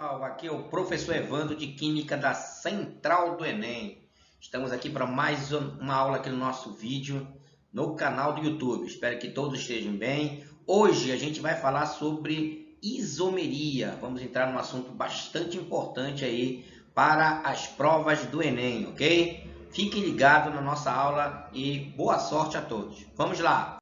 Aqui é o professor Evandro de Química da Central do Enem. Estamos aqui para mais uma aula aqui no nosso vídeo no canal do YouTube. Espero que todos estejam bem. Hoje a gente vai falar sobre isomeria. Vamos entrar num assunto bastante importante aí para as provas do Enem, ok? Fique ligado na nossa aula e boa sorte a todos. Vamos lá!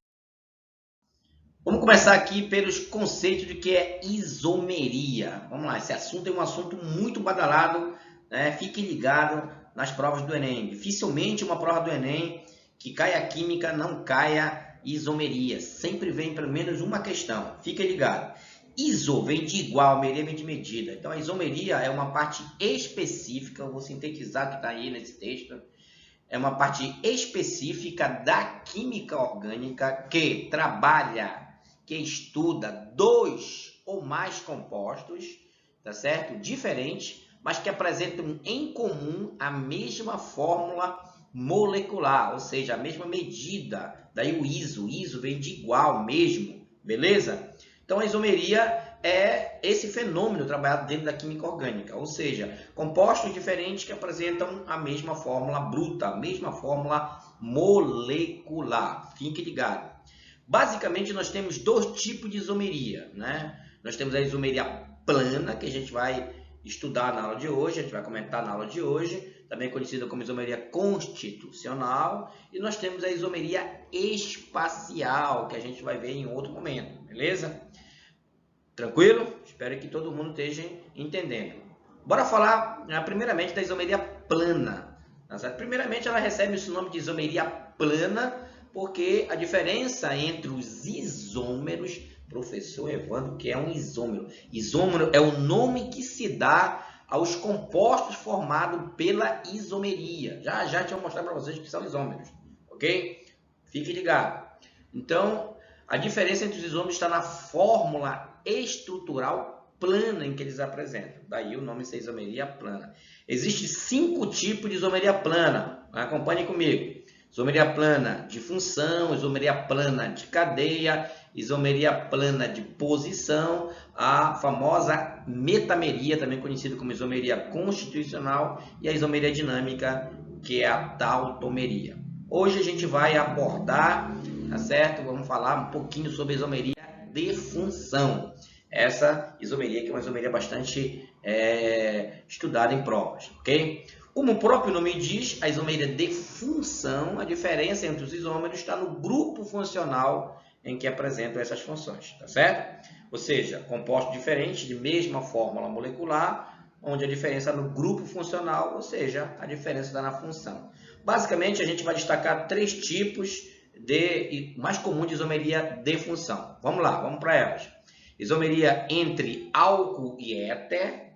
Vamos começar aqui pelos conceitos de que é isomeria. Vamos lá, esse assunto é um assunto muito badalado, né? Fique ligado nas provas do Enem. Dificilmente uma prova do Enem que caia química não caia isomeria. Sempre vem pelo menos uma questão. Fique ligado. Iso vem de igual, meria vem de medida. Então a isomeria é uma parte específica, eu vou sintetizar o que está aí nesse texto. É uma parte específica da química orgânica que trabalha, que estuda dois ou mais compostos, tá certo? Diferentes, mas que apresentam em comum a mesma fórmula molecular, ou seja, a mesma medida. Daí o iso vem de igual mesmo, beleza? Então a isomeria é esse fenômeno trabalhado dentro da química orgânica, ou seja, compostos diferentes que apresentam a mesma fórmula bruta, a mesma fórmula molecular. Fique ligado. Basicamente, nós temos dois tipos de isomeria, né? Nós temos a isomeria plana, que a gente vai estudar na aula de hoje, a gente vai comentar na aula de hoje, também conhecida como isomeria constitucional, e nós temos a isomeria espacial, que a gente vai ver em outro momento, beleza? Tranquilo? Espero que todo mundo esteja entendendo. Bora falar, primeiramente, da isomeria plana. Primeiramente, ela recebe esse nome de isomeria plana, porque a diferença entre os isômeros, professor Evandro, que é um isômero. Isômero é o nome que se dá aos compostos formados pela isomeria. Já deixa eu mostrar para vocês que são isômeros, ok? Fique ligado. Então, a diferença entre os isômeros está na fórmula estrutural plana em que eles apresentam. Daí o nome ser isomeria plana. Existem 5 tipos de isomeria plana. Acompanhe comigo. Isomeria plana de função, isomeria plana de cadeia, isomeria plana de posição, a famosa metameria, também conhecida como isomeria constitucional, e a isomeria dinâmica, que é a tautomeria. Hoje a gente vai abordar, tá certo? Vamos falar um pouquinho sobre a isomeria de função. Essa isomeria que é uma isomeria bastante estudada em provas, ok? Como o próprio nome diz, a isomeria de função, a diferença entre os isômeros está no grupo funcional em que apresentam essas funções, tá certo? Ou seja, compostos diferentes de mesma fórmula molecular, onde a diferença no grupo funcional, ou seja, a diferença está na função. Basicamente, a gente vai destacar 3 tipos mais comuns de isomeria de função. Vamos lá, vamos para elas. Isomeria entre álcool e éter.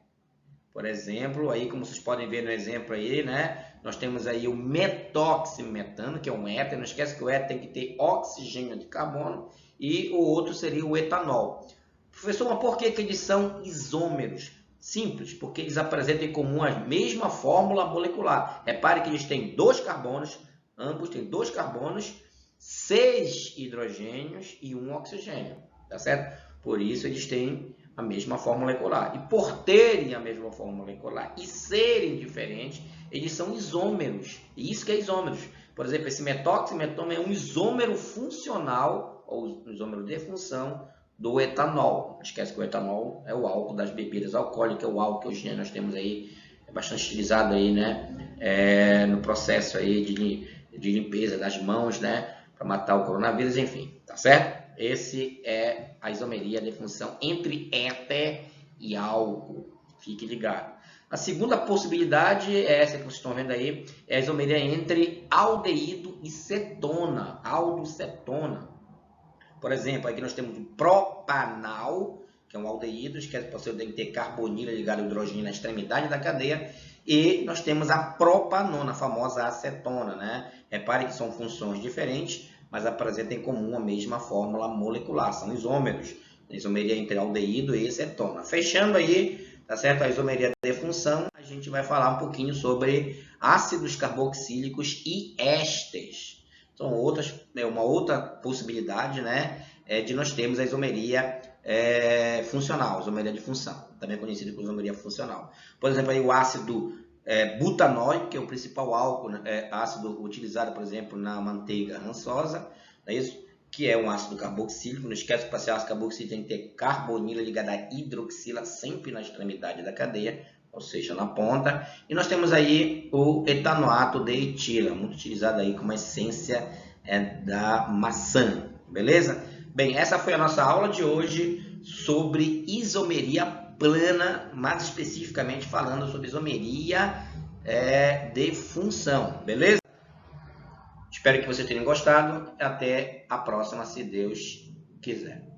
Por exemplo, aí como vocês podem ver no exemplo aí, né? Nós temos aí o metoximetano, que é um éter. Não esquece que o éter tem que ter oxigênio de carbono. E o outro seria o etanol. Professor, mas por que eles são isômeros? Simples, porque eles apresentam em comum a mesma fórmula molecular. Repare que eles têm 2 carbonos, ambos têm 2 carbonos, 6 hidrogênios e 1 oxigênio, tá certo? Por isso eles têm a mesma fórmula molecular. E por terem a mesma fórmula molecular e serem diferentes, eles são isômeros. E isso que é isômeros. Por exemplo, esse metoximetano é um isômero funcional, ou um isômero de função, do etanol. Não esquece que o etanol é o álcool das bebidas alcoólicas, o álcool que hoje nós temos aí, é bastante utilizado aí, né? No processo aí de limpeza das mãos, né? Para matar o coronavírus, enfim, tá certo? Esse é a isomeria de função entre éter e álcool. Fique ligado. A segunda possibilidade é essa que vocês estão vendo aí, é a isomeria entre aldeído e cetona, aldocetona. Por exemplo, aqui nós temos o propanal, que é um aldeído, esquece que você tem que ter carbonila ligado ao hidrogênio na extremidade da cadeia, e nós temos a propanona, a famosa acetona, né? Repare que são funções diferentes, mas apresentam em comum a mesma fórmula molecular, são isômeros, a isomeria entre aldeído e cetona. Fechando aí, tá certo? A isomeria de função, a gente vai falar um pouquinho sobre ácidos carboxílicos e ésteres. São uma outra possibilidade, né, de nós termos a isomeria funcional, isomeria de função. também conhecido como isomeria funcional. Por exemplo, aí o ácido butanóico, que é o principal álcool, ácido utilizado, por exemplo, na manteiga rançosa, não é isso? Que é um ácido carboxílico. Não esquece que para ser ácido carboxílico tem que ter carbonila ligada à hidroxila sempre na extremidade da cadeia, ou seja, na ponta. E nós temos aí o etanoato de etila, muito utilizado aí como essência da maçã, beleza? Bem, essa foi a nossa aula de hoje sobre isomeria plana, mais especificamente falando sobre isomeria de função, beleza? Espero que vocês tenham gostado. Até a próxima, se Deus quiser.